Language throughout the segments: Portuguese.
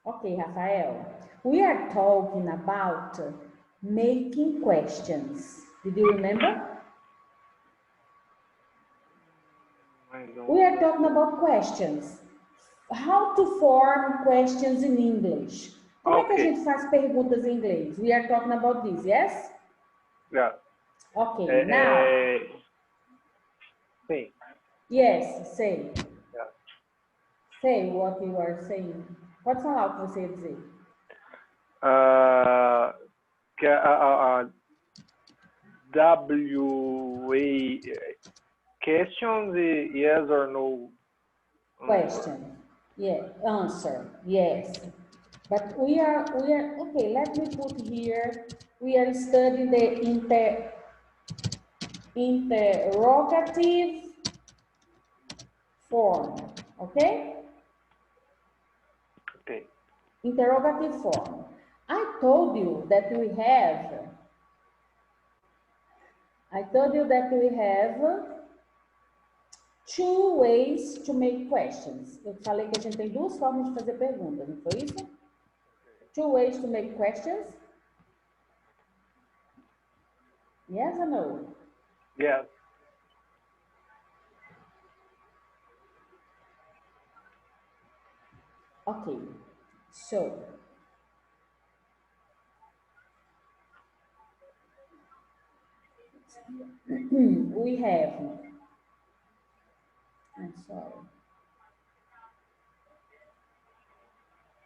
Okay, Rafael. We are talking about making questions. Did you remember? We are talking about questions. How to form questions in English. Como é que a gente faz perguntas em inglês? We are talking about this, yes? Yeah. Okay, now. Sim. Yes, say. Yeah. Say what you are saying. Pode falar o que você ia dizer. WA questions, yes or no? Question. Yeah, answer. Yes. But we are okay, let me put here, we are studying the interrogative form, okay? Okay. Interrogative form. I told you that we have two ways to make questions. Eu falei que a gente tem duas formas de fazer perguntas, não foi isso? Two ways to make questions? Yes or no? Yes. Okay, so we have, I'm sorry,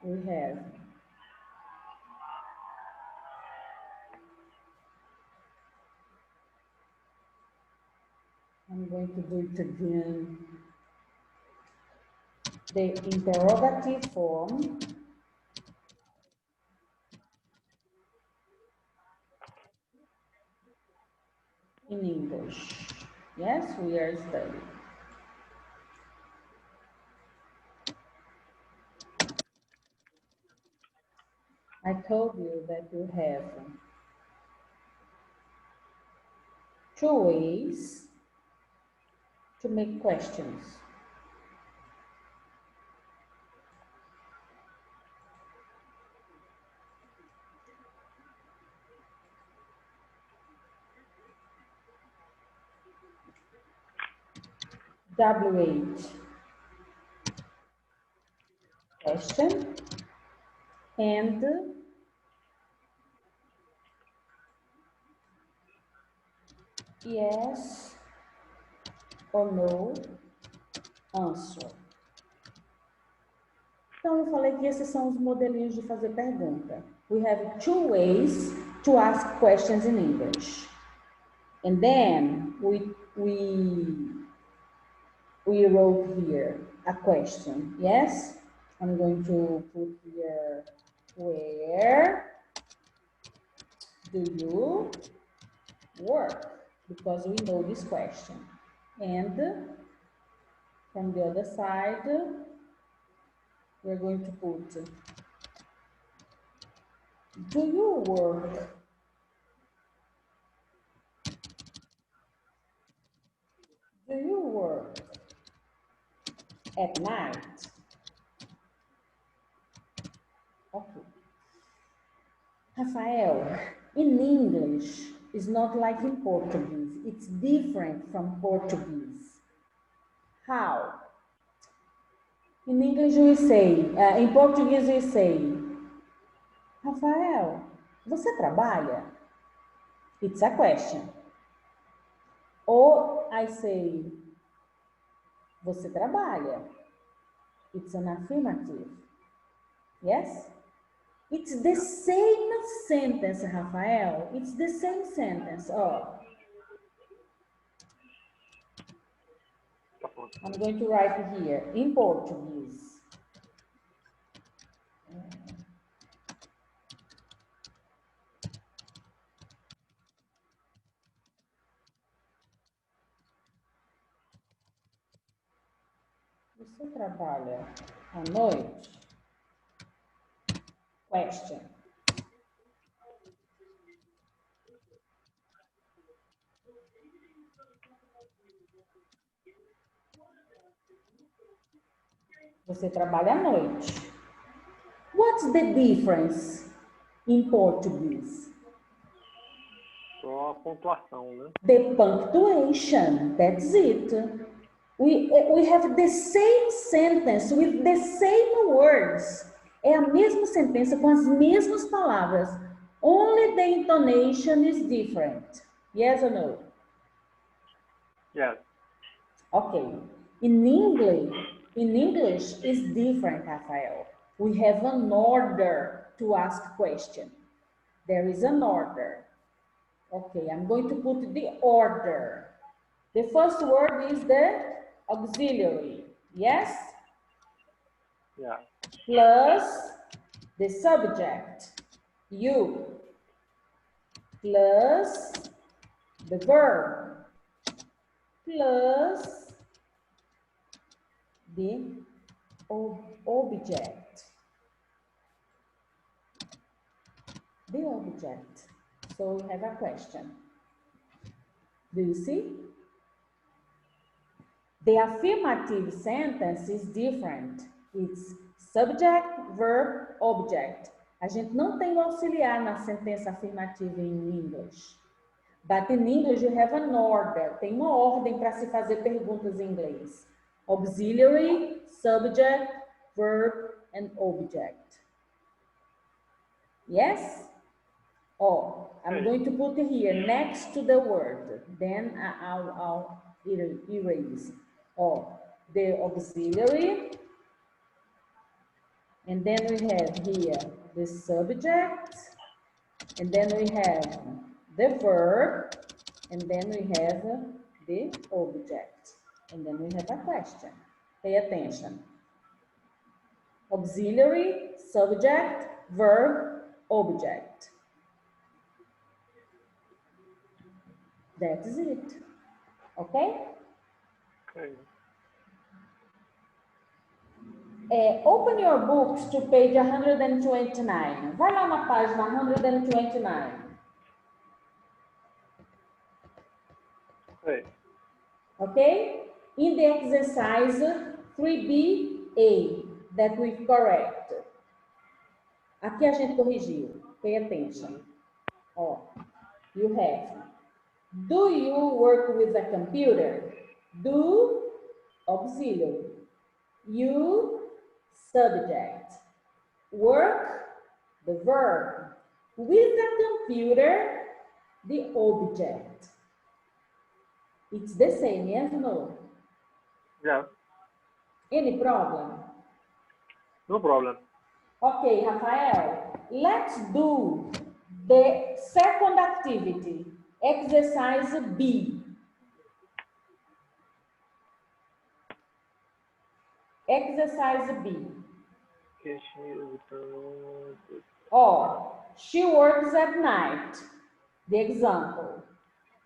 we have I'm going to do it again. The interrogative form in English. Yes, we are studying. I told you that you have two ways to make questions. W8 question and yes or no answer. Então, eu falei que esses são os modelinhos de fazer pergunta. We have two ways to ask questions in English. And then we wrote here a question, yes? I'm going to put here, where do you work? Because we know this question. And from the other side, we're going to put, do you work? Do you work at night? Okay. Rafael, in English, it's not like in Portuguese. It's different from Portuguese. How? In English we say, in Portuguese we say, Rafael, você trabalha? It's a question. Or I say, você trabalha? It's an affirmative. Yes? It's the same sentence, Rafael. It's the same sentence. Oh. I'm going to write it here in Portuguese. Você trabalha à noite? Question. Você trabalha à noite. What's the difference in Portuguese? Só a pontuação, né? The punctuation, that's it. We have the same sentence with the same words. É a mesma sentença com as mesmas palavras. Only the intonation is different. Yes or no? Yes. Okay. In English is different, Rafael. We have an order to ask question. There is an order. Okay, I'm going to put the order. The first word is the auxiliary. Yes? Yeah. Plus the subject, you, plus the verb, plus the object. The object. So we have a question. Do you see? The affirmative sentence is different. It's subject, verb, object. A gente não tem o auxiliar na sentença afirmativa em English. But in English you have an order. Tem uma ordem para se fazer perguntas em inglês. Auxiliary, subject, verb, and object. Yes? Oh, I'm going to put it here next to the word. Then I'll erase. Oh, the auxiliary. And then we have here the subject. And then we have the verb. And then we have the object. And then we have a question. Pay attention. Auxiliary, subject, verb, object. That is it. Okay? Okay. Open your books to page 129. Vai lá na página 129. Okay. Okay? In the exercise 3BA, that we've corrected. Aqui a gente corrigiu. Pay attention. Oh, you have. Do you work with a computer? Do, auxiliary. You, subject. Work, the verb. With the computer, the object. It's the same, yes or no? Yeah. Any problem? No problem. Okay, Rafael, let's do the second activity, exercise B. Exercise B. Oh, she works at night. The example.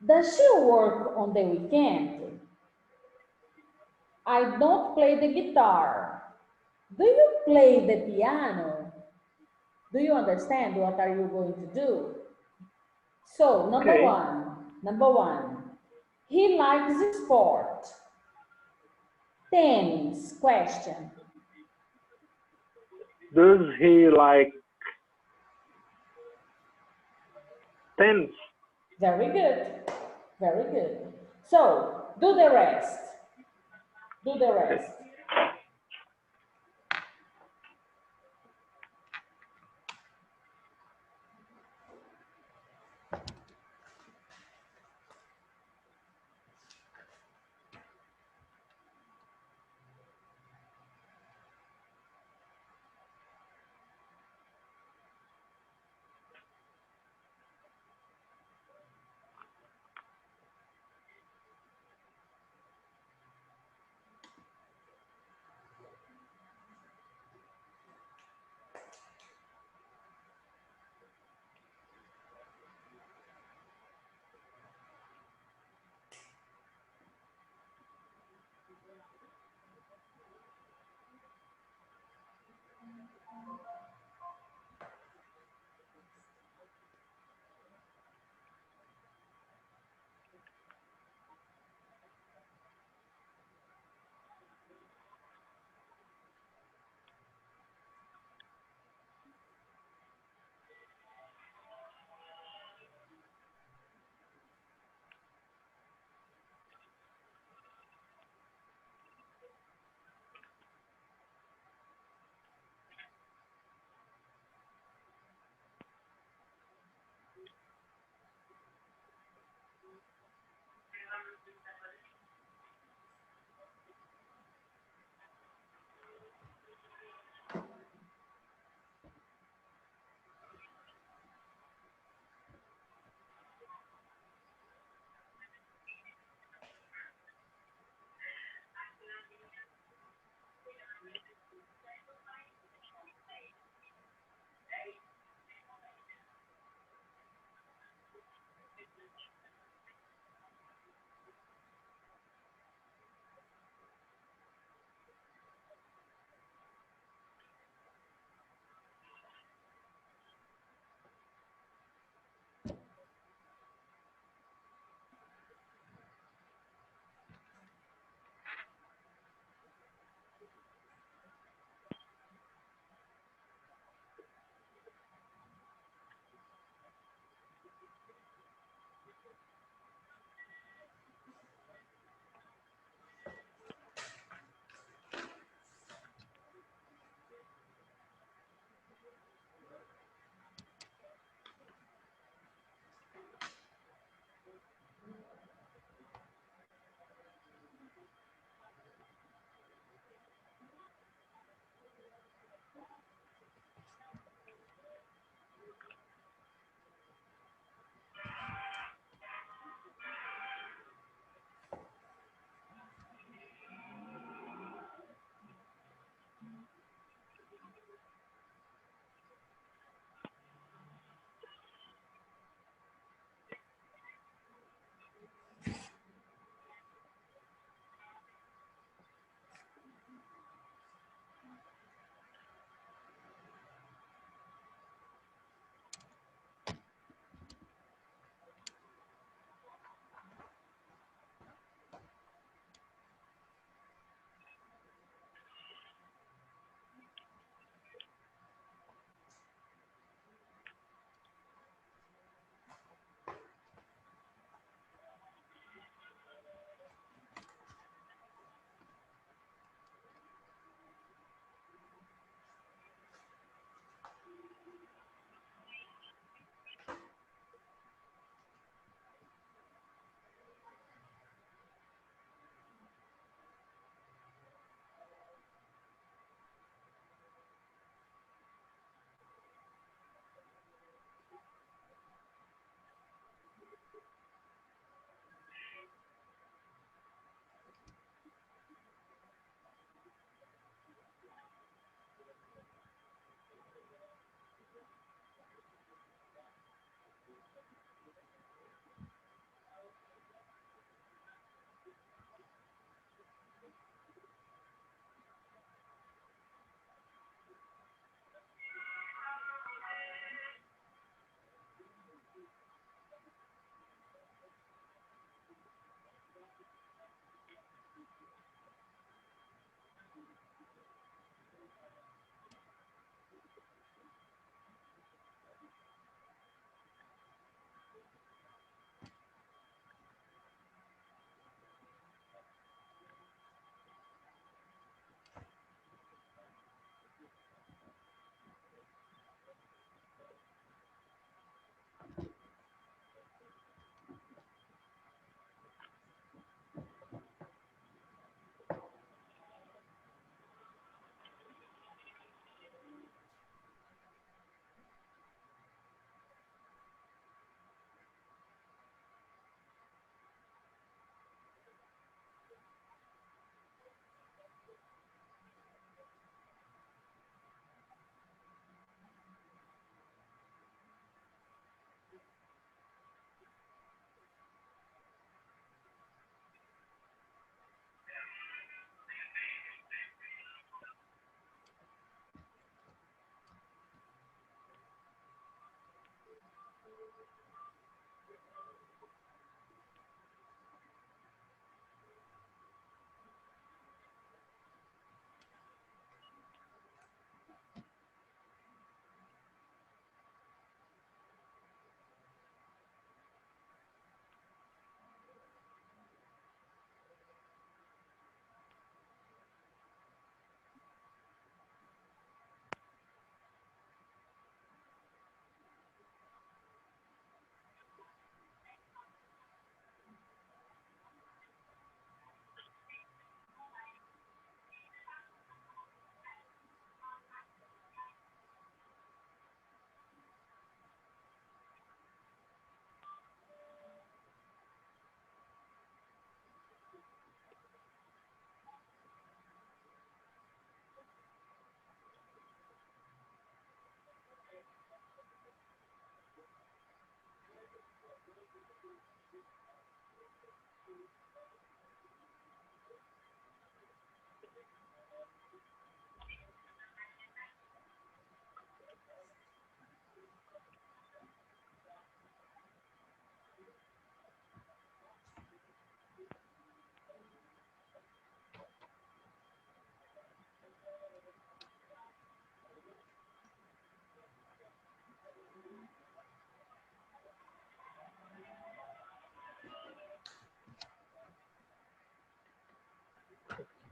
Does she work on the weekend? I don't play the guitar. Do you play the piano? Do you understand what are you going to do? So, number one, he likes sport. Tennis, question. Does he like tennis? Very good. Very good. So, do the rest. Do the rest.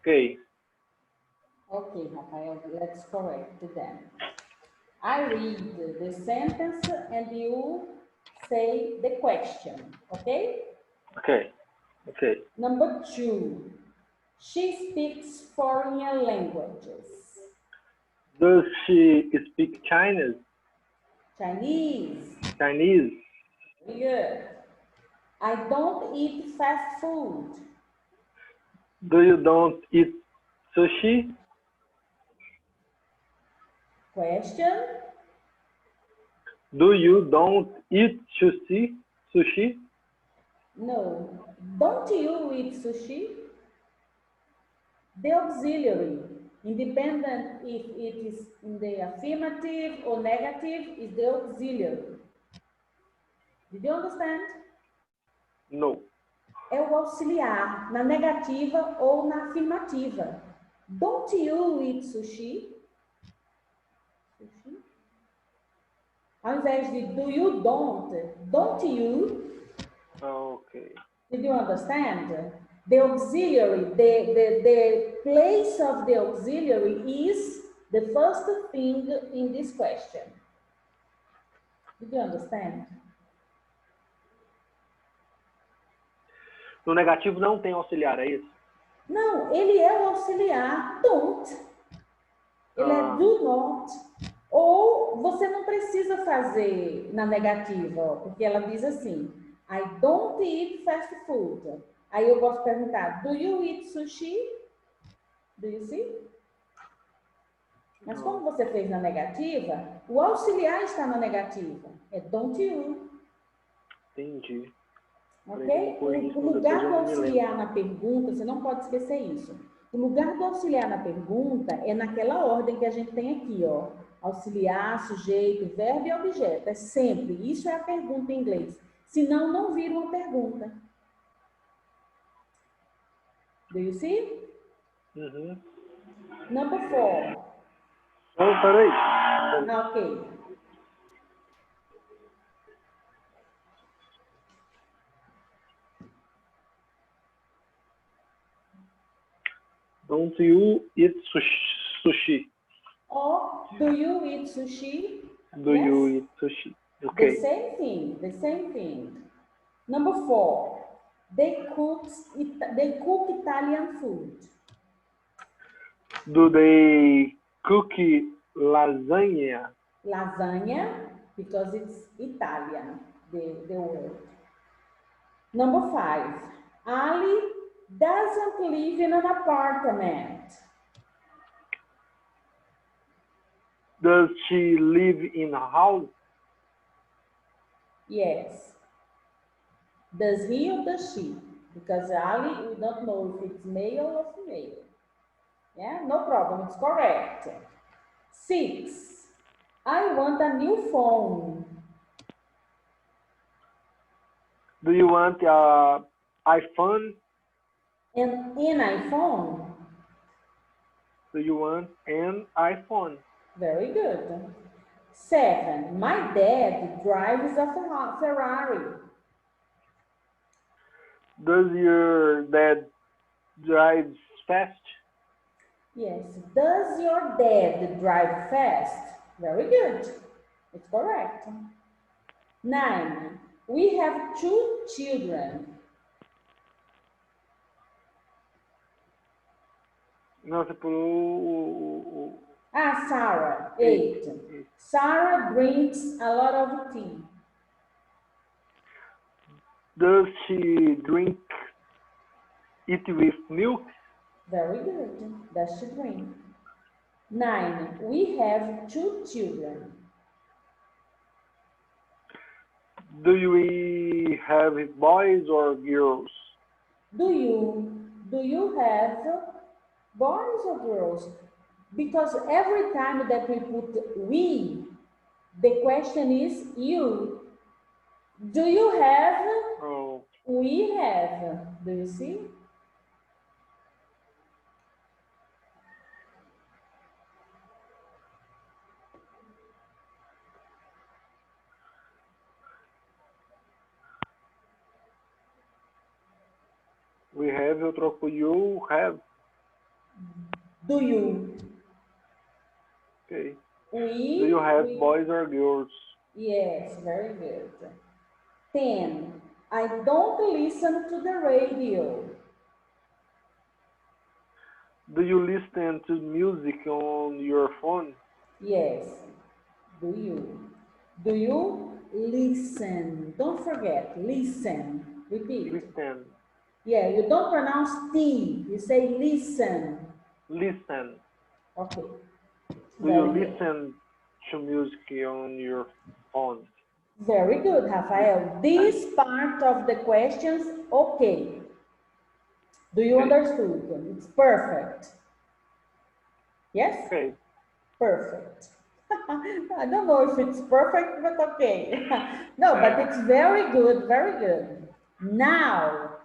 Okay. Okay, Rafael, let's correct them. I read the sentence and you say the question, okay? Okay. Okay. Number 2, she speaks foreign languages. Does she speak Chinese? Chinese, Chinese? very good. I don't eat fast food. Do you don't eat sushi? Question, Do you don't eat sushi? Sushi? no. Don't you eat sushi? The auxiliary, independent if it is in the affirmative or negative, is the auxiliary. Did you understand? No. É o auxiliar, na negativa ou na afirmativa. Don't you eat sushi? Sushi? Ao invés de do you don't you? Okay. Did you understand? The auxiliary, the place of the auxiliary is the first thing in this question. Did you understand? No negativo não tem auxiliar, é isso? Não, ele é o auxiliar don't. Ele é do not. Ou você não precisa fazer na negativa, ó, porque ela diz assim, I don't eat fast food. Aí eu posso perguntar, do you eat sushi? Do you see? Mas como você fez na negativa, o auxiliar está na negativa. É don't you. Entendi. Ok? O lugar do auxiliar na pergunta, você não pode esquecer isso. O lugar do auxiliar na pergunta é naquela ordem que a gente tem aqui, ó. Auxiliar, sujeito, verbo e objeto. É sempre. Isso é a pergunta em inglês. Senão, não vira uma pergunta. Do you see? Uhum. Number 4. Oh, peraí. Ok. Don't you eat sushi? Or, do you eat sushi? Do Yes? you eat sushi? The Okay. same thing, the same thing. Number 4, they cook Italian food. Do they cook lasagna? Lasagna, because it's Italian, the word. Number 5, Ali doesn't live in an apartment. Does she live in a house? Yes. Does he or does she? Because Ali, we don't know if it's male or female. Yeah, no problem, it's correct. 6, I want a new phone. Do you want an iPhone? An iPhone? Do you want an iPhone? Very good. 7, my dad drives a Ferrari. Does your dad drive fast? Yes. Does your dad drive fast? Very good. It's correct. 9, we have 2 children. Não, você pulou Sarah, 8. Sarah drinks a lot of tea. Does she drink it with milk? Very good. Does she drink? 9, we have 2 children. Do we have boys or girls? Do you have boys or girls? Because every time that we put we, the question is you. Do you have? Oh, We have. Do you see? we have, eu troco you have. Do you? Okay. We. Do you have boys or girls? Yes, very good. 10. I don't listen to the radio. Do you listen to music on your phone? Yes. Do you? Do you listen? Don't forget, listen. Repeat. Listen. Yeah, you don't pronounce T. You say listen. Listen. Okay. Do you Very good. listen to music on your phone? Very good, Rafael. This part of the questions, okay. Do you Okay. understood? It's perfect. Yes? Okay. Perfect. I don't know if it's perfect, but okay. No, but it's very good, very good. Now,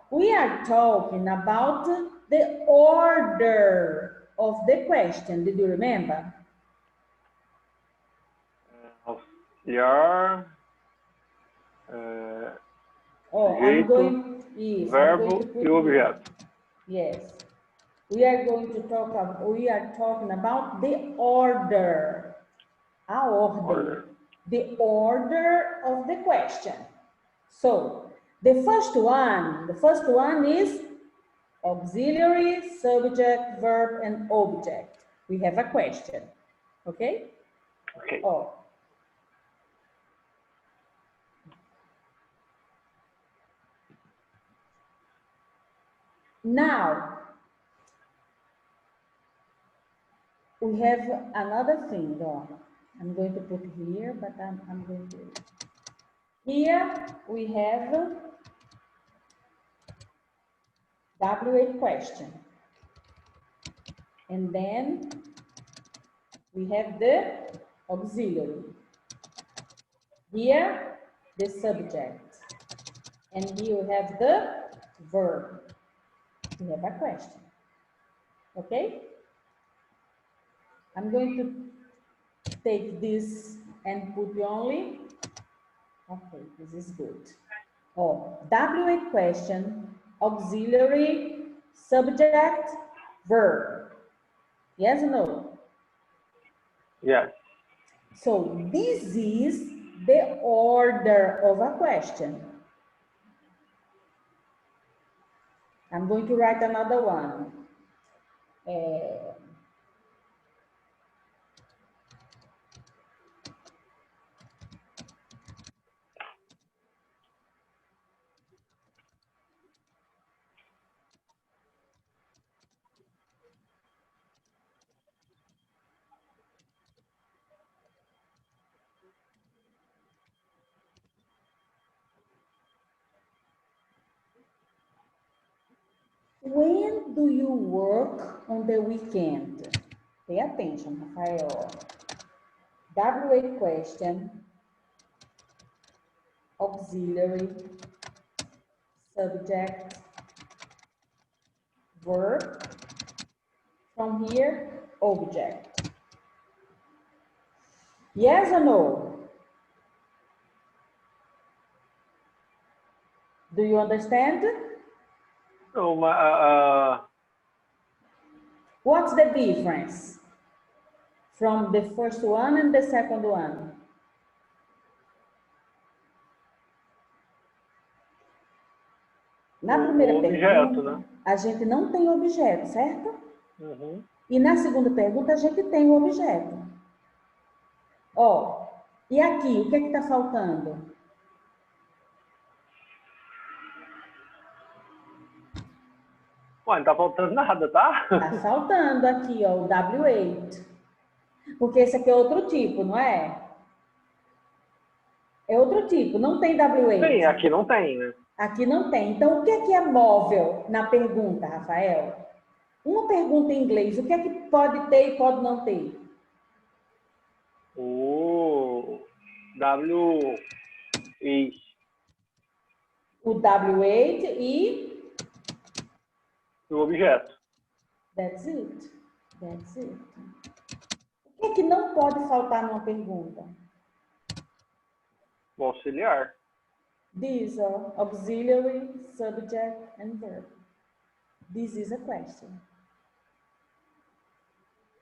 we are talking about the order of the question. Did you remember? Auxiliar, I'm sujeito, going, yes, I'm going to verbo put e here. objeto. Yes. We are talking about the order. A ordem. Order. The order of the question. So, the first one is auxiliary, subject, verb, and object. We have a question. Okay? Okay. Oh. Now, we have another thing. I'm going to put here, but I'm going to... Here we have W8 question. And then we have the auxiliary. Here, the subject. And here we have the verb. We have a question. Okay? I'm going to take this and put only. Okay, this is good. W8 question, auxiliary, subject, verb. Yes or no? Yes. So this is the order of a question. I'm going to write another one. When do you work on the weekend? Pay attention, Rafael. W8 question, auxiliary, subject, verb. From here, object. Yes or no? Do you understand? So, What's the difference from the first one and the second one? Na primeira objeto, pergunta, né? a gente não tem objeto, certo? Uhum. E na segunda pergunta, a gente tem o objeto. E aqui, o que é que está faltando? Ué, não tá faltando nada, tá? Está faltando aqui, o W8. Porque esse aqui é outro tipo, não é? É outro tipo, não tem W8. Sim, aqui não tem, né? Aqui não tem. Então, o que é móvel na pergunta, Rafael? Uma pergunta em inglês, o que é que pode ter e pode não ter? O W8. O W8 e... O objeto. That's it. That's it. O que é que não pode faltar numa pergunta? O auxiliar. These are auxiliary, subject, and verb. This is a question.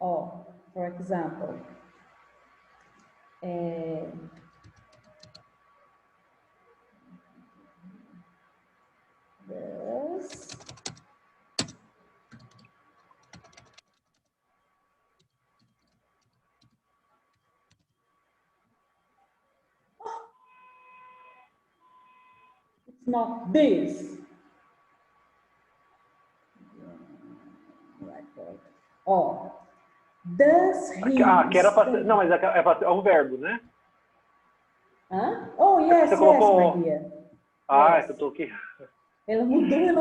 Oh, for example, this. It's not this. Ó, does he... Aqui era para... Não, mas é um verbo, né? Hã? Oh, yes, Você yes, colocou... my dear. Ah, Yes. eu tô aqui. Ela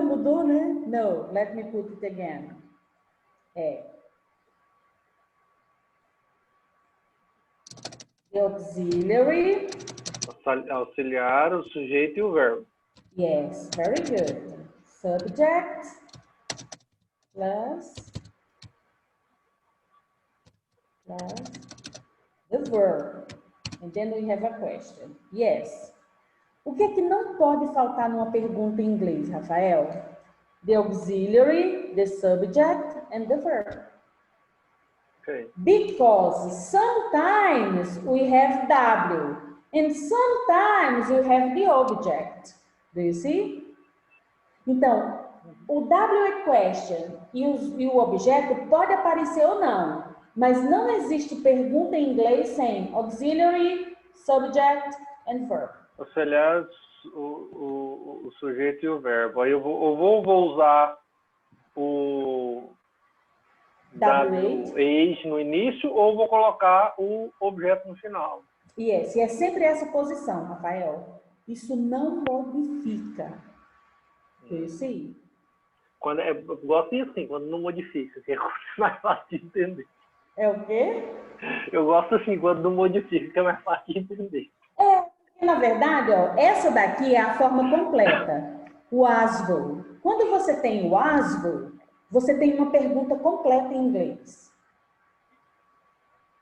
mudou, né? No, let me put it again. The auxiliary. Auxiliar, o sujeito e o verbo. Yes, very good. Subject plus the verb. And then we have a question. Yes. O que é que não pode faltar numa pergunta em inglês, Rafael? The auxiliary, the subject, and the verb. Okay. Because sometimes we have W, and sometimes you have the object. Do you see? Então, o W é question e o objeto pode aparecer ou não, mas não existe pergunta em inglês sem auxiliary, subject and verb. Auxiliar, o sujeito e o verbo. Aí eu vou usar o WH no início ou vou colocar o objeto no final? Yes, e é sempre essa posição, Rafael. Isso não modifica. Do you see? Eu gosto assim, quando não modifica, que é mais fácil de entender. É o quê? Eu gosto assim, quando não modifica, que é mais fácil de entender. Na verdade, ó, essa daqui é a forma completa. O asvo. Quando você tem o asvo, você tem uma pergunta completa em inglês.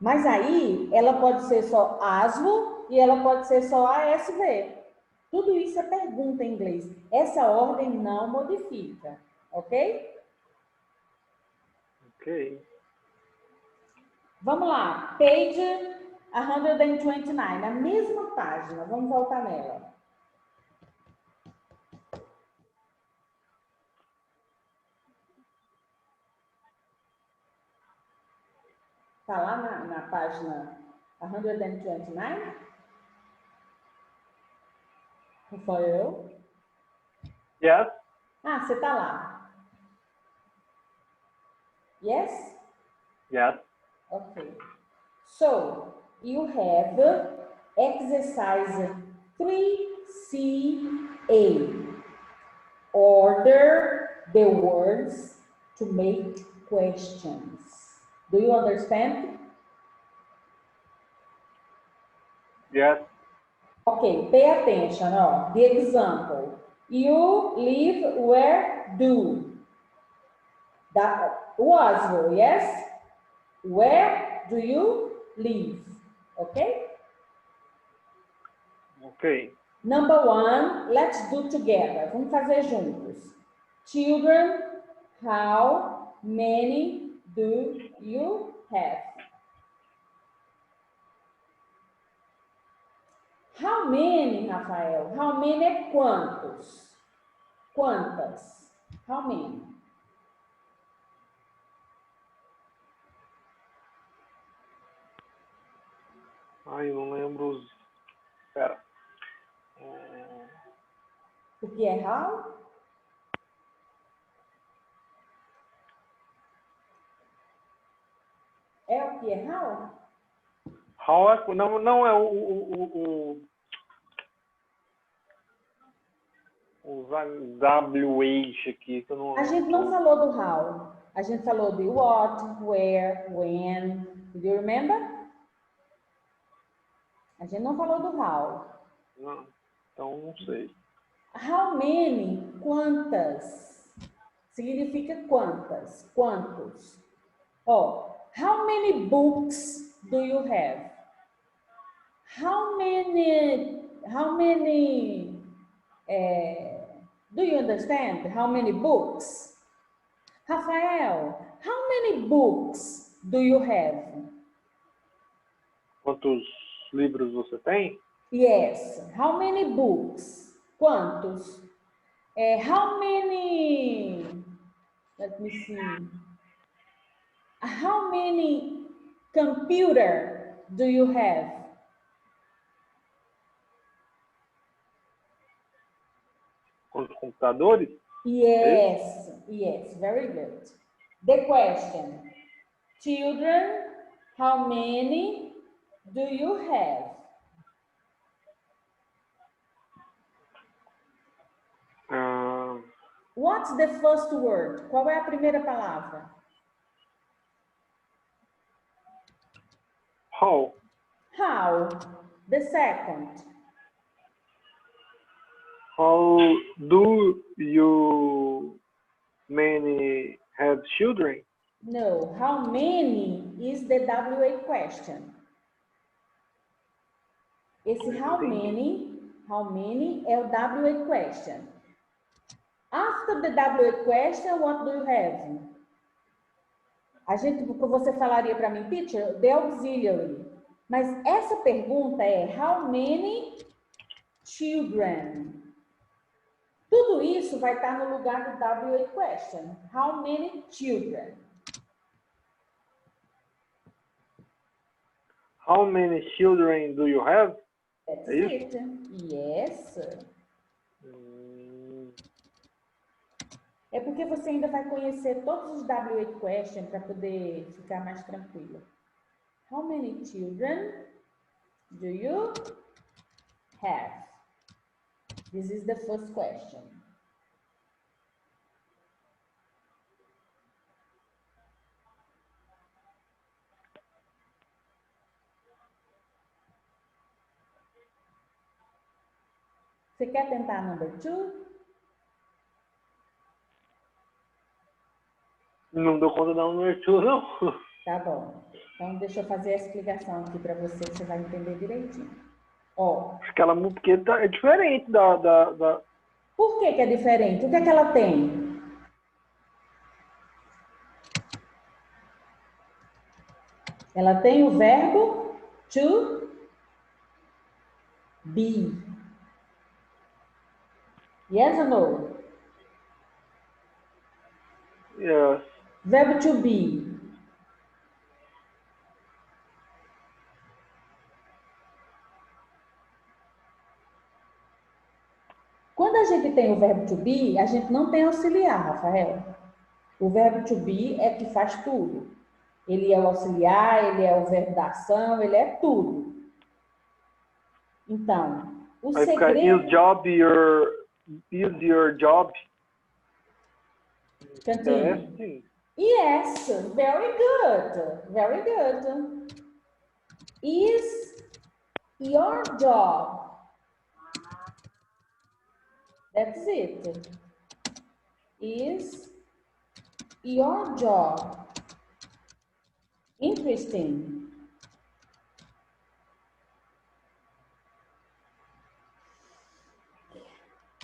Mas aí, ela pode ser só asvo e ela pode ser só ASV. Tudo isso é pergunta em inglês. Essa ordem não modifica, ok? Ok. Vamos lá, page 129, na mesma página, vamos voltar nela. Tá lá na página 129? Rafael? Yes? Ah, você tá lá. Yes? Yes. Okay. So, you have exercise 3CA. Order the words to make questions. Do you understand? Yes. Okay, pay attention. Ó. The example. You live where do? That was, yes? Where do you live? Okay? Ok. Number one, let's do together. Vamos fazer juntos. Children, how many do you have? How many, Rafael? How many é quantos? Quantas? How many? Ai, eu não lembro os... Espera. O que é how? É o que é how? How é... Não é o WH aqui, que eu não... A gente não falou do how. A gente falou de what, where, when. Do you remember? A gente não falou do how. Não, então não sei. How many? Quantas? Significa quantas? Quantos? Oh, how many books do you have? How many do you understand? How many books? Rafael, how many books do you have? Quantos livros você tem? Yes. How many books? Quantos? How many... Let me see. How many computer do you have? Quantos computadores? Yes, yes, very good. The question, children, how many do you have? What's the first word? Qual é a primeira palavra? How? How? The second. How do you many have children? No, how many is the WH question. Esse how many é o WH question. After the WH question, what do you have? Você falaria para mim, teacher, the auxiliary. Mas essa pergunta é how many children? Tudo isso vai estar no lugar do WH question. How many children? How many children do you have? That's it. Yes. É porque você ainda vai conhecer todos os WH questions para poder ficar mais tranquilo. How many children do you have? This is the first question. Você quer tentar number 2? Não dou conta da número 2, não. Tá bom. Então, deixa eu fazer a explicação aqui para você, que você vai entender direitinho. Ó. Acho que ela porque é diferente da... Por que é diferente? O que é que ela tem? Ela tem o verbo to be. Yes or no? Yes. Verbo to be. Quando a gente tem o verbo to be, a gente não tem auxiliar, Rafael. O verbo to be é que faz tudo. Ele é o auxiliar, ele é o verbo da ação, ele é tudo. Então, o segredo... Is your job? Continue. Yes, very good. Very good. Is your job? That's it. Is your job interesting?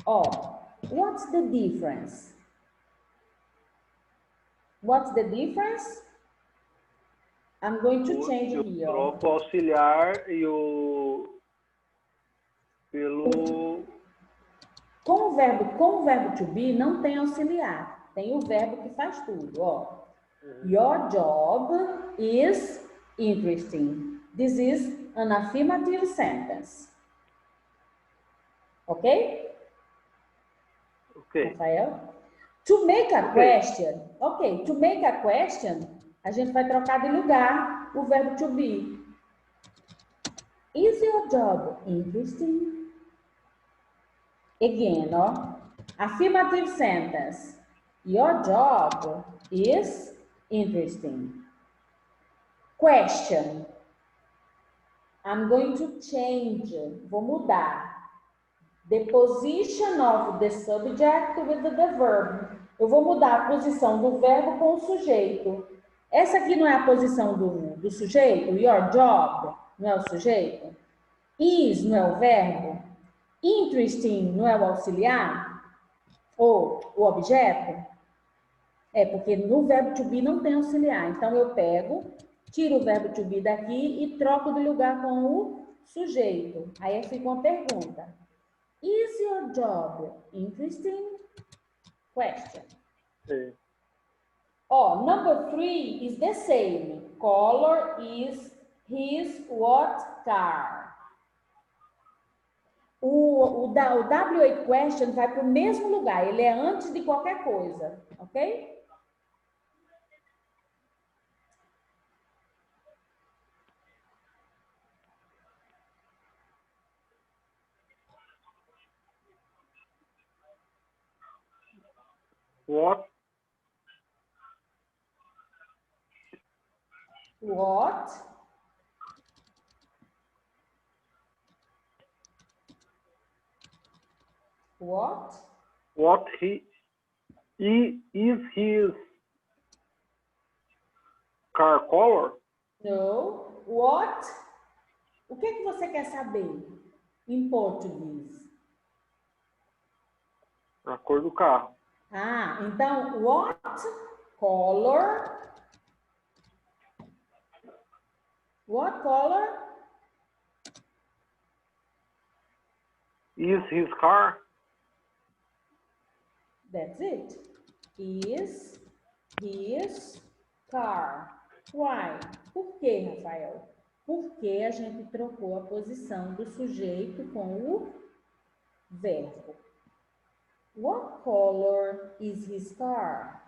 Oh, what's the difference? What's the difference? I'm going to change here. Eu troco o auxiliar e o... pelo... Com o verbo to be não tem auxiliar. Tem o verbo que faz tudo, ó. Your job is interesting. This is an affirmative sentence. Ok? Ok. Rafael? To make a question, ok, to make a question, a gente vai trocar de lugar o verbo to be. Is your job interesting? Again, ó. Affirmative sentence. Your job is interesting. Question. I'm going to change. Vou mudar. The position of the subject with the verb. Eu vou mudar a posição do verbo com o sujeito. Essa aqui não é a posição do sujeito? Your job não é o sujeito? Is não é o verbo? Interesting não é o auxiliar? Ou o objeto? É, porque no verbo to be não tem auxiliar. Então, eu pego, tiro o verbo to be daqui e troco de lugar com o sujeito. Aí fica uma pergunta. Is your job interesting? Question. Sim. Oh, number 3 is the same. Color is his what car? O W8 question vai para o mesmo lugar. Ele é antes de qualquer coisa. Ok? What? What? What? What is his car color? No. What? O que é que você quer saber em português? A cor do carro. Ah, então, what color? What color? Is his car? That's it. Is his car. Why? Por quê, Rafael? Porque a gente trocou a posição do sujeito com o verbo. What color is his car?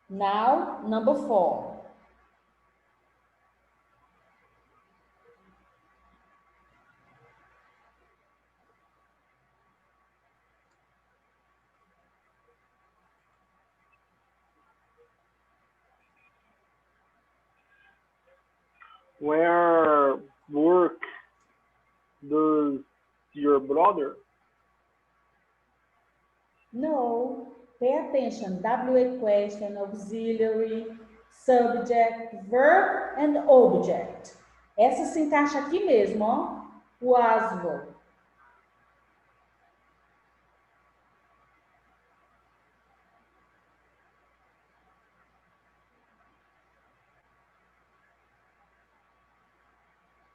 Now, number 4. Where work does your brother? No. Pay attention. W8 question, auxiliary, subject, verb and object. Essa se encaixa aqui mesmo, ó. Was, verb.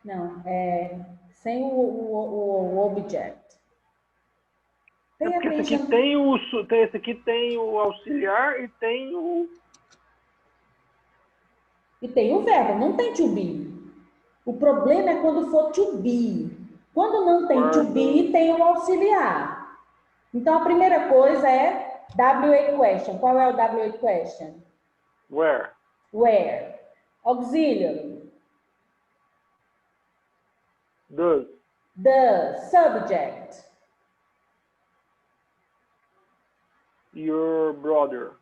Não, é sem o object. Pay Porque esse attention. aqui tem o auxiliar e tem o... E tem o verbo, não tem to be. O problema é quando for to be. Quando não tem to be, tem o auxiliar. Então, a primeira coisa é W8 question. Qual é o W8 question? Where? Where? Auxiliary. Does. The subject. Your brother.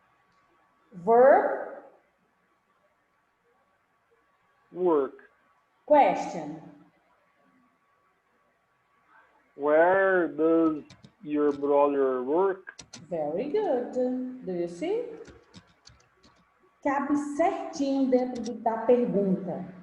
Verb. Work. Question. Where does your brother work? Very good. Do you see? Cabe certinho dentro da pergunta.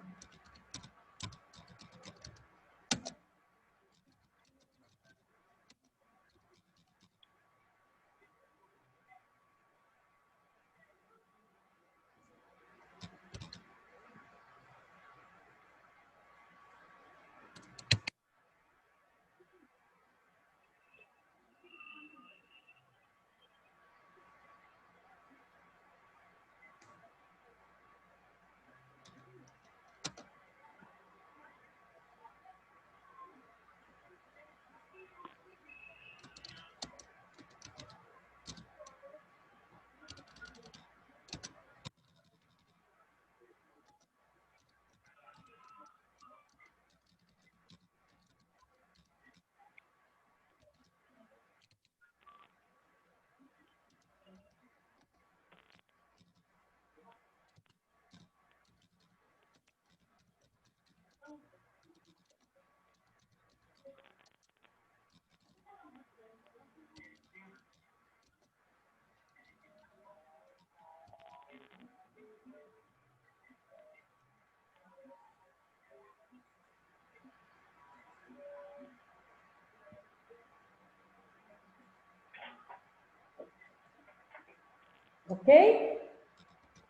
Okay?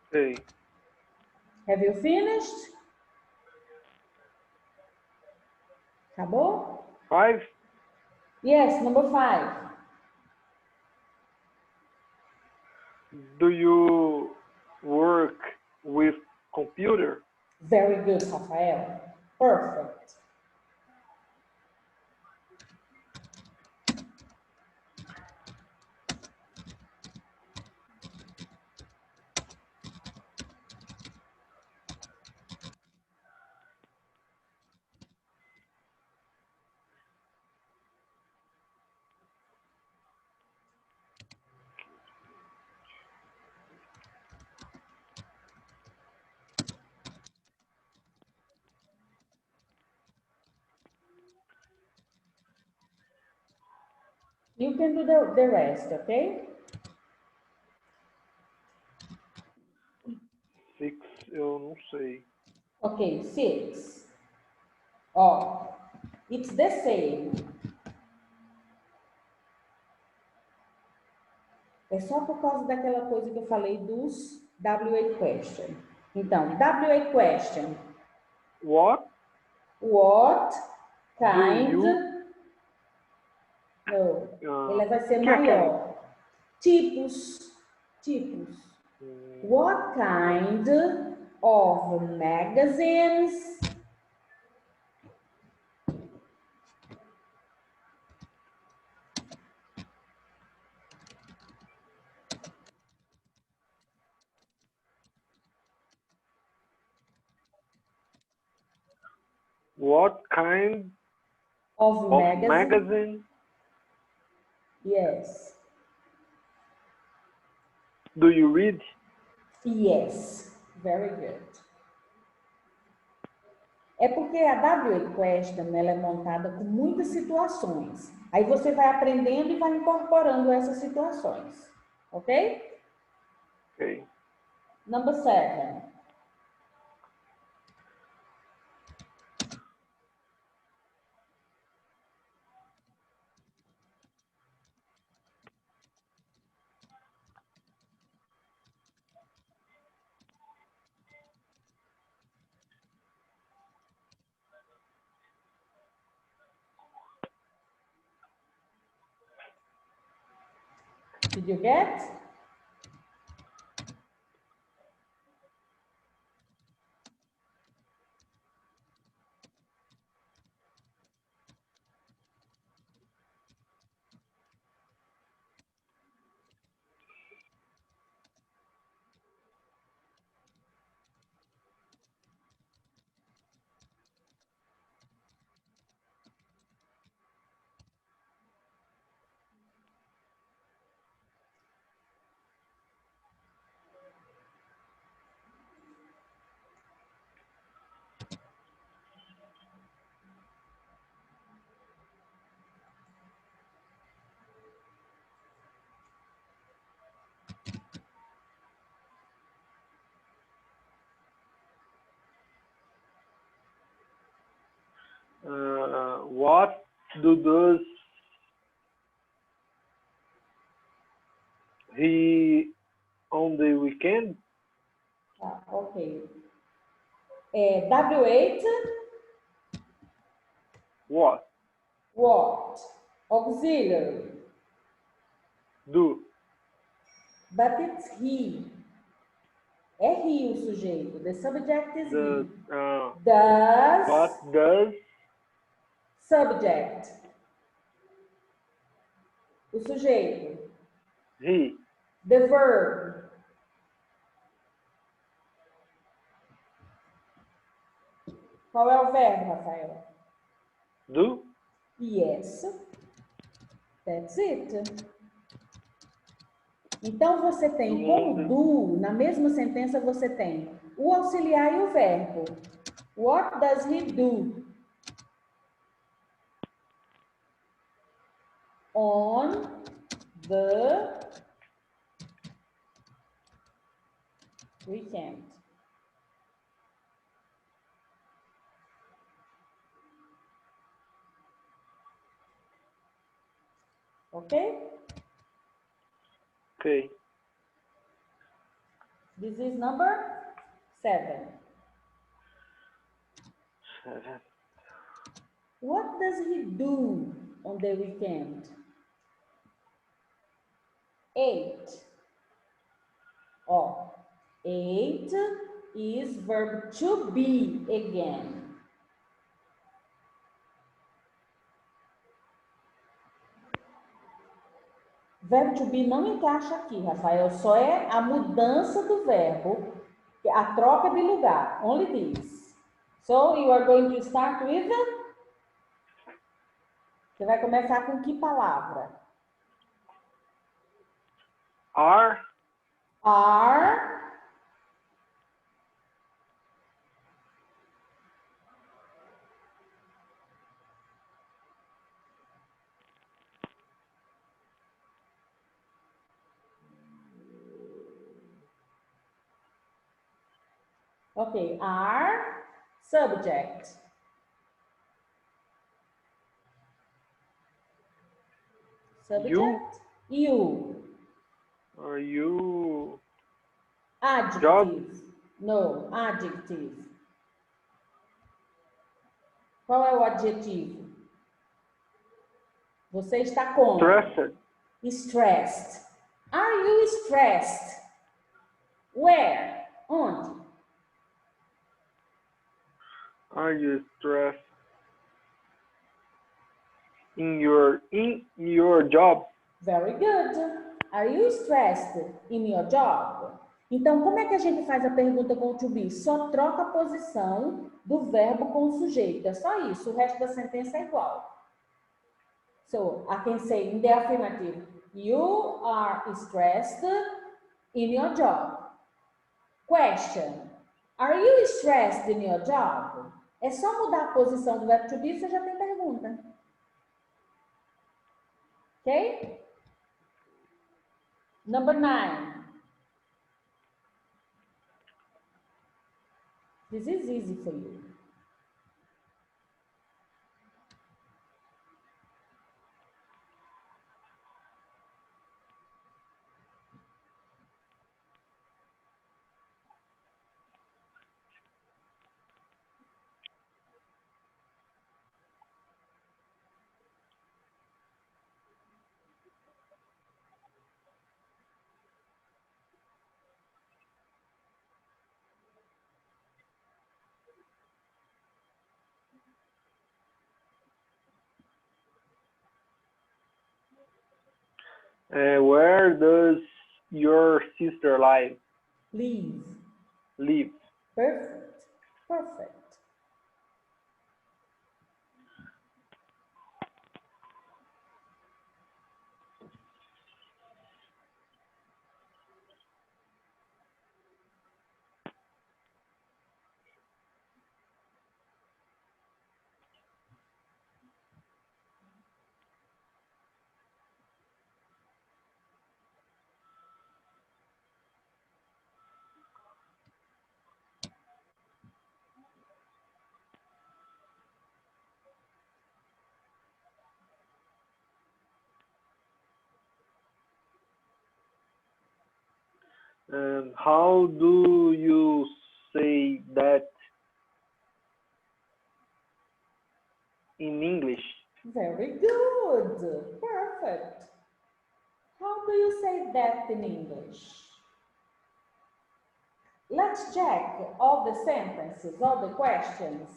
Okay. Have you finished? Acabou? 5? Yes, number 5. Do you work with computer? Very good, Rafael. Perfect. You can do the rest, okay? 6, eu não sei. Okay, 6. Oh, it's the same. É só por causa daquela coisa que eu falei dos WA question. Então, WA question. What What do kind... you... Não, ele vai ser que é maior. Tipos. Tipos. What kind of magazines What kind of magazine Yes. do you read? Yes. Very good. É porque a WA question ela é montada com muitas situações. Aí você vai aprendendo e vai incorporando essas situações. Ok? Okay. Number 7. Did you get? What does he on the weekend? Tá, ok. W8, What what? Auxiliary. do? But it's he. É he o sujeito. The subject is he. Does What does subject. O sujeito. he The verb. Qual é o verbo, Rafael? do? Yes. That's it. Então, você tem como do, na mesma sentença, você tem o auxiliar e o verbo. What does he do? On the weekend. Ok? Okay. This is number 7. 7. What does he do on the weekend? 8. Ó, 8 is verb to be again. Verbo to be não encaixa aqui, Rafael. Só é a mudança do verbo, a troca de lugar. Only this. So, you are going to start with... Você vai começar com que palavra? Are. Are. Okay, are subject. Subject. You. Are you... Adjective. Job? No, adjective. Qual é o adjetivo? Você está como? Stressed. Stressed. Are you stressed? Where? Onde? Are you stressed in your job? Very good. Are you stressed in your job? Então, como é que a gente faz a pergunta com o to be? Só troca a posição do verbo com o sujeito. É só isso. O resto da sentença é igual. So, I can say in the affirmative, you are stressed in your job. Question. Are you stressed in your job? É só mudar a posição do verbo to be, você já tem pergunta. Ok? Number 9. This is easy for you. Where does your sister live? Live. Perfect. Perfect. And how do you say that in English? Very good. Perfect. How do you say that in English? Let's check all the sentences, all the questions.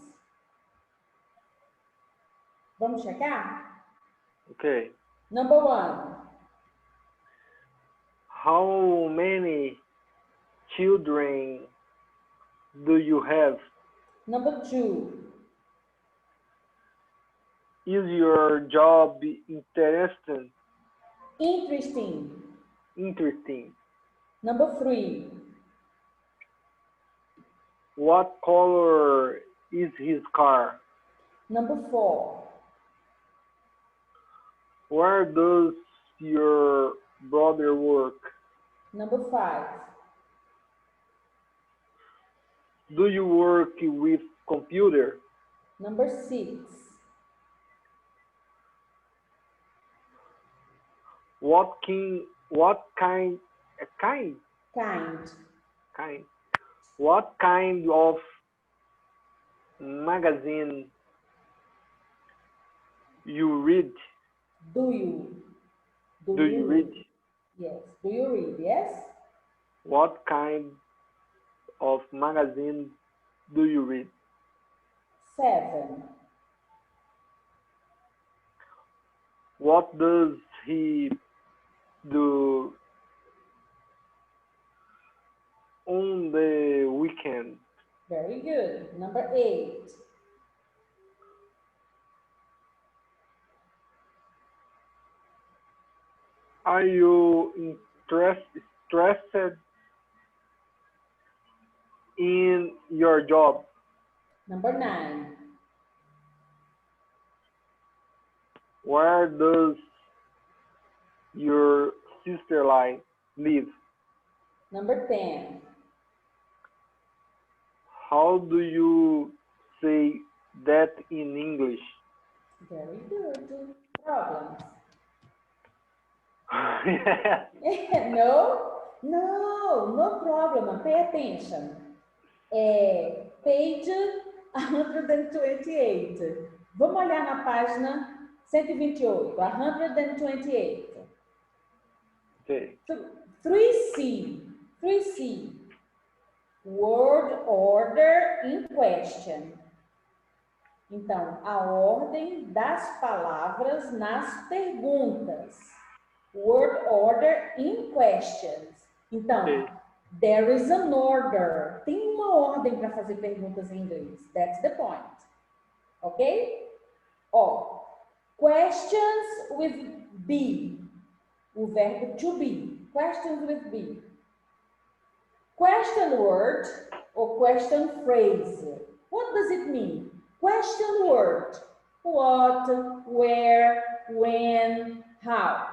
Vamos checar? Okay. Number 1. How many children do you have? Number 2. Is your job interesting? Interesting. Number 3. What color is his car? Number 4. Where does your brother work? Number 5. Do you work with computer? Number 6. What kind What kind of magazine you read? Do you read? Yes. Do you read? Yes. What kind of magazine do you read? 7. What does he do on the weekend? Very good. Number 8. Are you interested in your job? Number 9. Where does your sister live? Number 10. How do you say that in English? Very good. Problems. Yeah. No problem. Pay attention. Page 128. Vamos olhar na página 128. 128. Okay. 3C. 3C. Word order in question. Então, a ordem das palavras nas perguntas. Word order in questions. Então, there is an order. Tem uma ordem para fazer perguntas em inglês. That's the point. Ok? Ó, questions with be. O verbo to be. Questions with be. Question word or question phrase. What does it mean? Question word. What, where, when, how.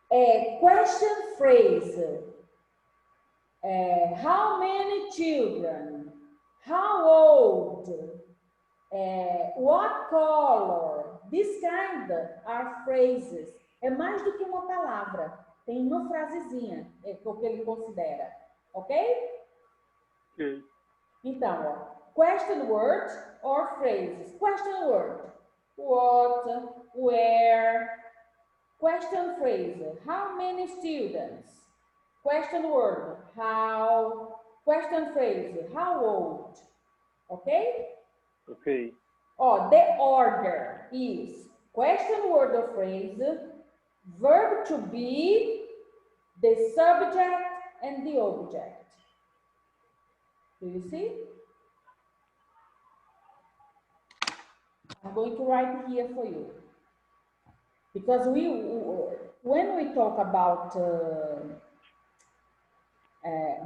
Question phrase. How many children? How old? What color? These kind are phrases. É mais do que uma palavra. Tem uma frasezinha, é o que ele considera. Ok? Okay. Então, ó, question word or phrases. Question word. What, where. Question phrase. How many students? Question word. How. Question phrase. How old? Ok? Okay. Ó, the order is question word or phrase, verb to be, the subject, and the object. Do you see? I'm going to write here for you. Because when we talk about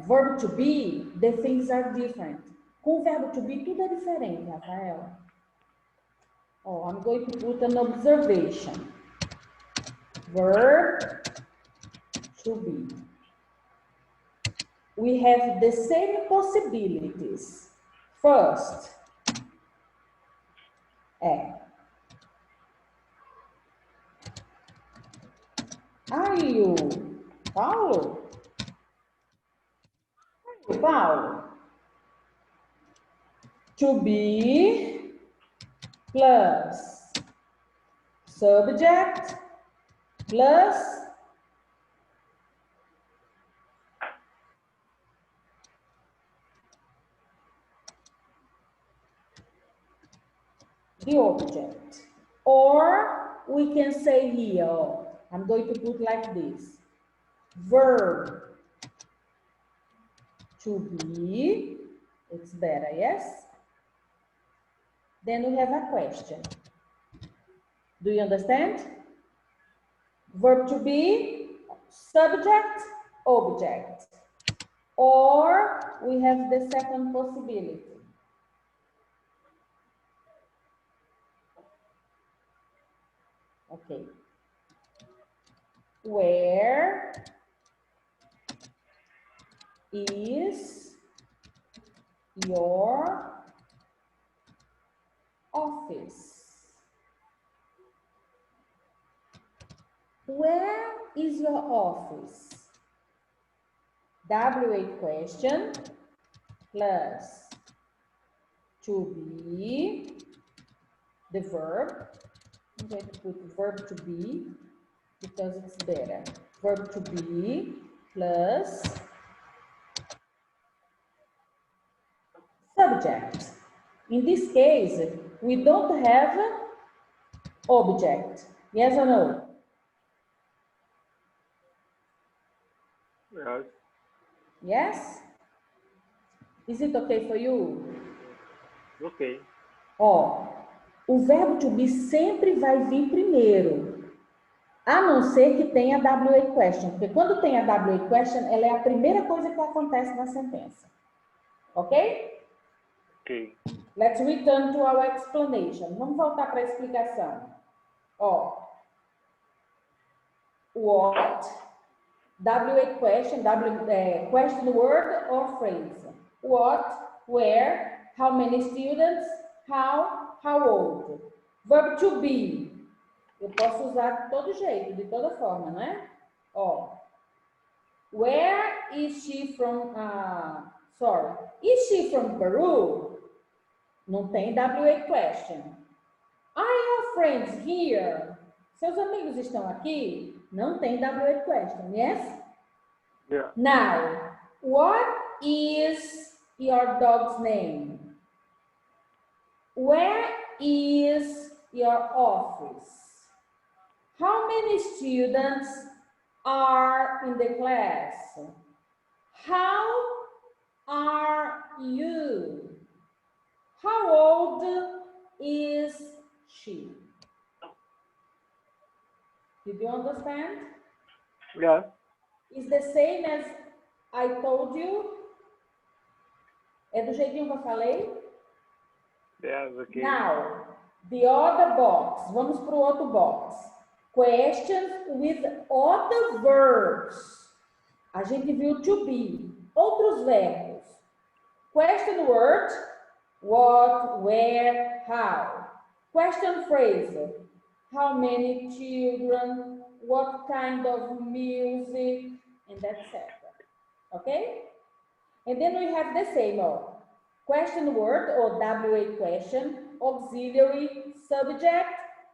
verb to be, the things are different. Com o verbo to be, tudo é diferente, Rafael. Oh, I'm going to put an observation. Verb to be. We have the same possibilities. First, are you Paulo? Are you Paulo? To be plus subject plus the object. Or we can say here, I'm going to put like this. Verb to be, it's better, yes? Then we have a question. Do you understand? Verb to be, subject, object. Or we have the second possibility. Okay. Where is your office? Where is your office? WH question plus to be, the verb. I'm going to put verb to be because it's better. Verb to be plus subject. In this case, we don't have object. Yes or no? Yes. Yes? Is it okay for you? Ok. Ó, o verbo to be sempre vai vir primeiro, a não ser que tenha WH question, porque quando tem a WH question, ela é a primeira coisa que acontece na sentença. Ok? Ok. Let's return to our explanation. Vamos voltar para a explicação. Ó, what, WH question, question word or phrase. What, where, how many students, how old. Verb to be. Eu posso usar de todo jeito, de toda forma, não é? Ó, where is she from, is she from Peru? Não tem WH question. Are your friends here? Seus amigos estão aqui? Não tem WH question, yes? Yeah. Now, what is your dog's name? Where is your office? How many students are in the class? How are you? How old is she? Did you understand? Yeah. It's the same as I told you. É do jeitinho que eu falei? Yes, ok. Now, the other box. Vamos para o outro box. Questions with other verbs. A gente viu to be. Outros verbos. Question word. What, where, how. Question phrase. How many children? What kind of music? And etc. Okay? And then we have the same. Question word or WH question, auxiliary, subject,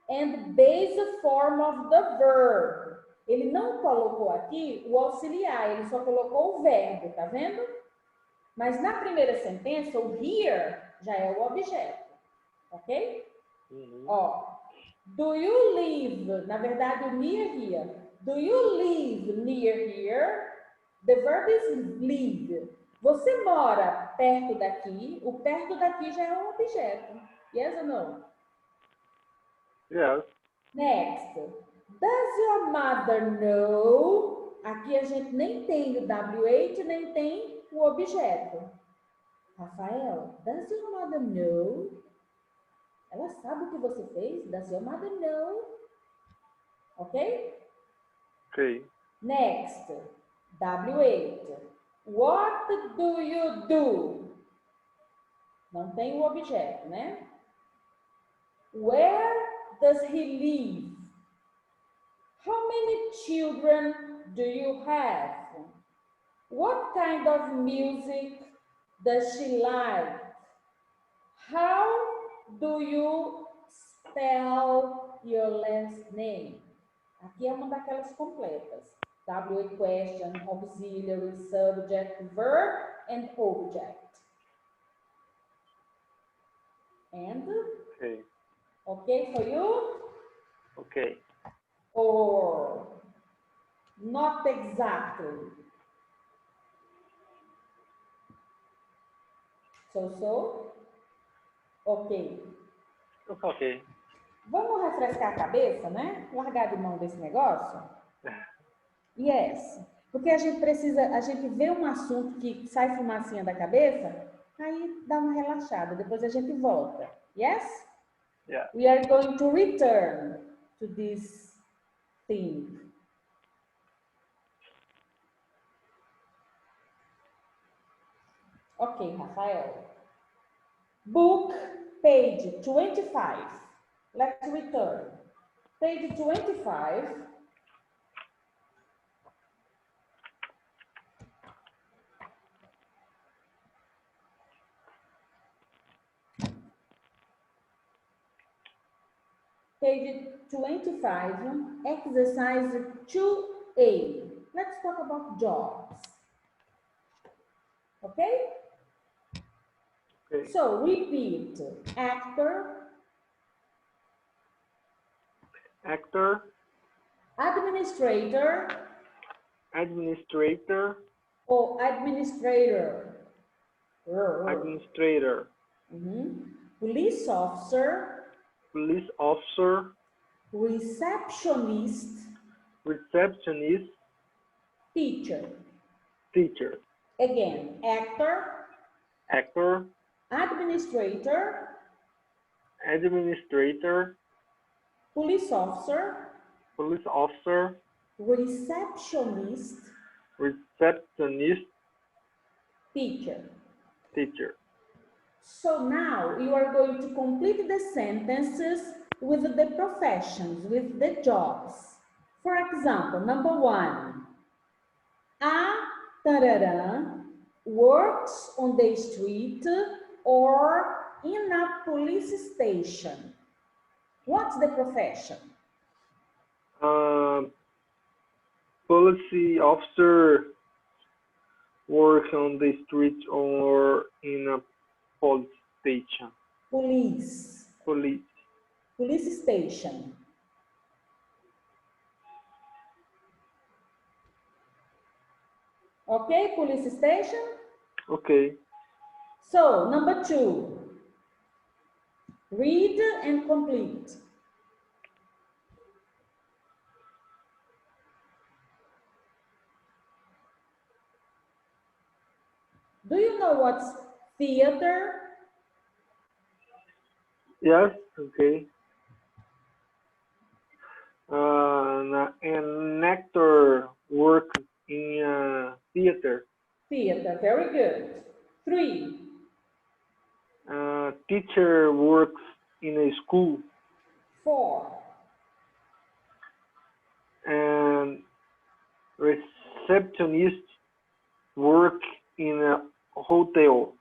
and base form of the verb. Ele não colocou aqui o auxiliar, ele só colocou o verbo, tá vendo? Mas na primeira sentença, o here já é o objeto, ok? Ó, do you live, na verdade o near here, do you live near here? The verb is live. Você mora perto daqui, o perto daqui já é um objeto. Yes or no? Yes. Next. Does your mother know? Aqui a gente nem tem o WH, nem tem o objeto. Rafael, does your mother know? Ela sabe o que você fez? Does your mother know? Ok? Ok. Next. WH. What do you do? Não tem o objeto, né? Where does he live? How many children do you have? What kind of music does she like? How do you spell your last name? Aqui é uma daquelas completas. WH question, auxiliary, subject, verb, and object. And? Ok. Okay for you? Ok. Or not exactly? So? Ok. Ok. Vamos refrescar a cabeça, né? Largar de mão desse negócio? Yes. Porque a gente vê um assunto que sai fumacinha da cabeça, aí dá uma relaxada, depois a gente volta. Yes? Yeah. We are going to return to this thing. Ok, Rafael. Book, page 25. Let's return. Page 25. Page 25, exercise 2A. Let's talk about jobs. Okay? Okay. So repeat. Actor, Actor, administrator, administrator, or administrator. administrator, Police officer, police officer, receptionist, receptionist, teacher. teacher, Again, actor, actor, administrator, administrator, police officer, police officer, receptionist, receptionist, teacher. teacher. So now you are going to complete the sentences with the professions, with the jobs. For example, number 1. A tararã works on the street or in a police station. What's the profession? Police officer work on the street or in a police station. Police. Police. Police station. Okay, police station? Okay. So, number 2. Read and complete. Do you know what's theater? Yes, okay. An actor work in a theater. Theater, very good. 3. Teacher works in a school. 4. And receptionist work in a hotel.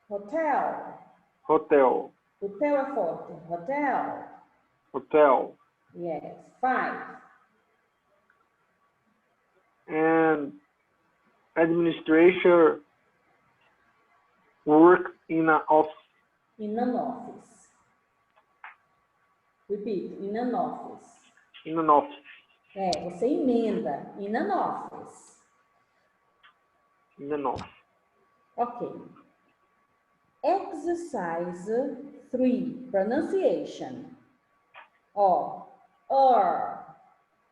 Hotel. Hotel. Hotel é forte. Hotel. Hotel. Yes. 5. And administration work in an office. In an office. Repeat. In an office. In an office. É, você emenda. In an office. In an office. Ok. Exercise 3. Pronunciation. Ó.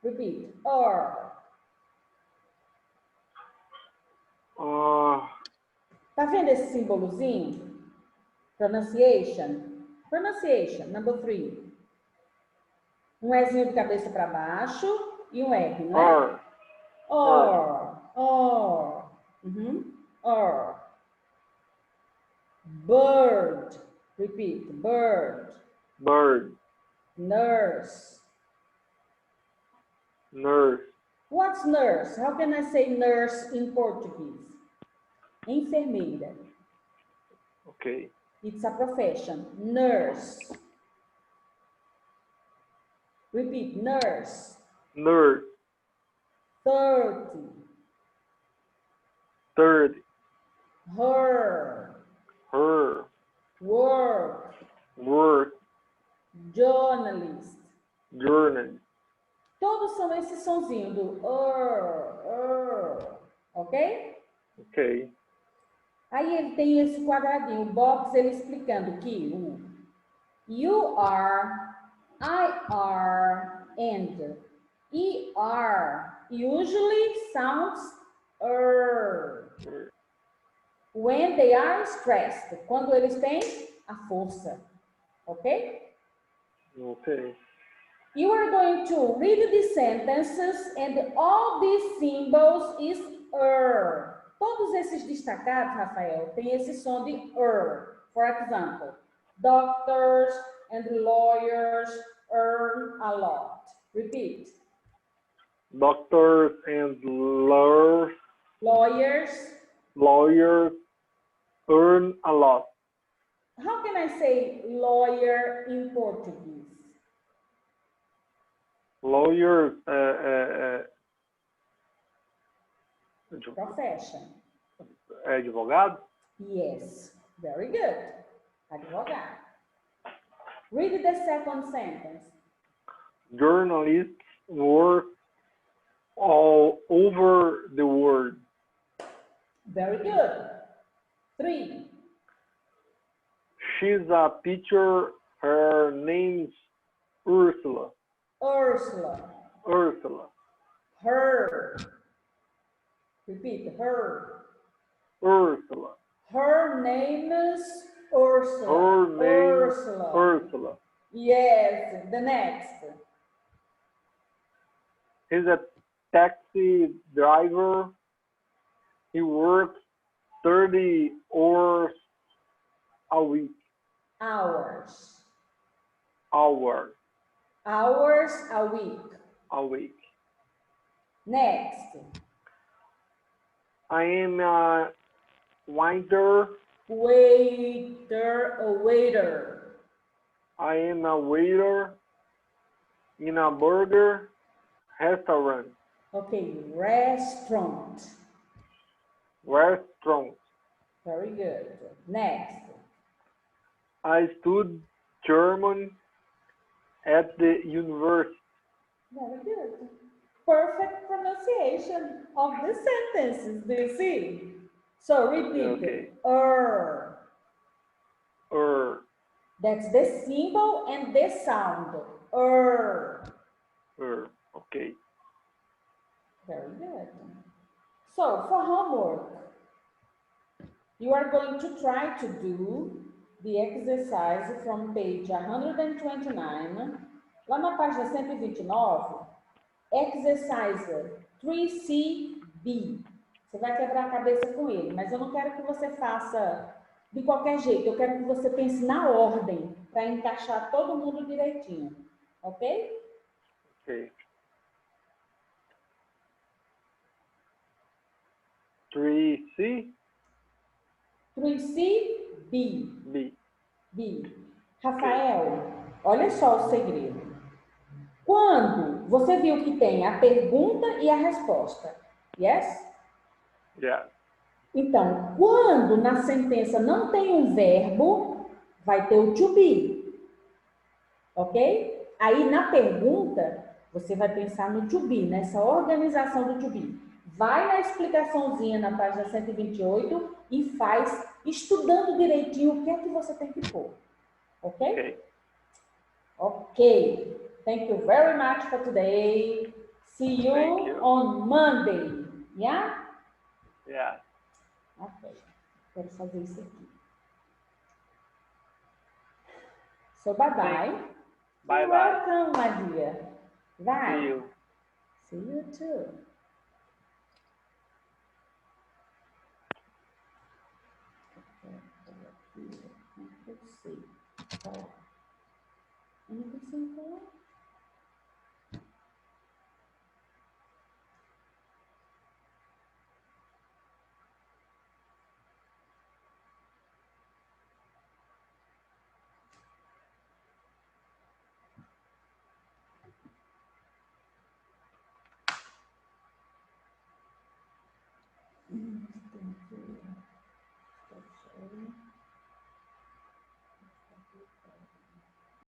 Repeat. Tá vendo esse símbolozinho? Pronunciation. Pronunciation. Number 3. Um Ezinho de cabeça para baixo e um R, não é? Or. Bird. Repeat. Bird. Bird. Nurse. Nurse. What's nurse? How can I say nurse in Portuguese? Enfermeira. Okay. It's a profession. Nurse. Repeat. Nurse. Nurse. 30. 30. Her. Work. Journalist. Journalist. Todos são esse sonzinho do ok? Ok. Aí ele tem esse quadradinho, o box, ele explicando que o you are, I are, and ER usually sounds when they are stressed, quando eles têm a força, ok? Okay. You are going to read the sentences and all these symbols is Todos esses destacados, Rafael, tem esse som de For example, doctors and lawyers earn a lot. Repeat. Doctors and lawyers earn a lot. How can I say lawyer in Portuguese? Lawyers, Profession. advogado? Yes, very good. Advogado. Read the second sentence. Journalists work all over the world. Very good. 3. She's a teacher. Her name's Ursula. Ursula. Ursula. Her. Repeat. Her. Ursula. Her name is Ursula. Her name Ursula. Ursula. Yes. The next. He's a taxi driver. He works 30 hours a week. Hours. Hours A week. a week. Next. I am a waiter. Waiter. I am a waiter in a burger restaurant. Okay, restaurant. Restaurant. Very good. Next. I studied German at the university. Very good. Perfect pronunciation of the sentences, do you see? So repeat. Okay. That's the symbol and the sound. Okay. Very good. So for homework, you are going to try to do the exercise from page 129, lá na página 129, exercise 3CB. Você vai quebrar a cabeça com ele, mas eu não quero que você faça de qualquer jeito, eu quero que você pense na ordem, para encaixar todo mundo direitinho, ok? Ok. 3C? 3CB. B. Rafael, olha só o segredo. Quando você viu que tem a pergunta e a resposta, yes? Yeah. Então, quando na sentença não tem um verbo, vai ter o to be, ok? Aí na pergunta, você vai pensar no to be, nessa organização do to be. Vai na explicaçãozinha na página 128 e faz, estudando direitinho o que é que você tem que pôr, ok? Ok. Thank you very much for today. See you on Monday. Yeah? Yeah. Ok. Quero fazer isso aqui. So, bye-bye. Bye-bye. You're welcome, my dear. Bye. See you. See you too. Eu não consigo falar.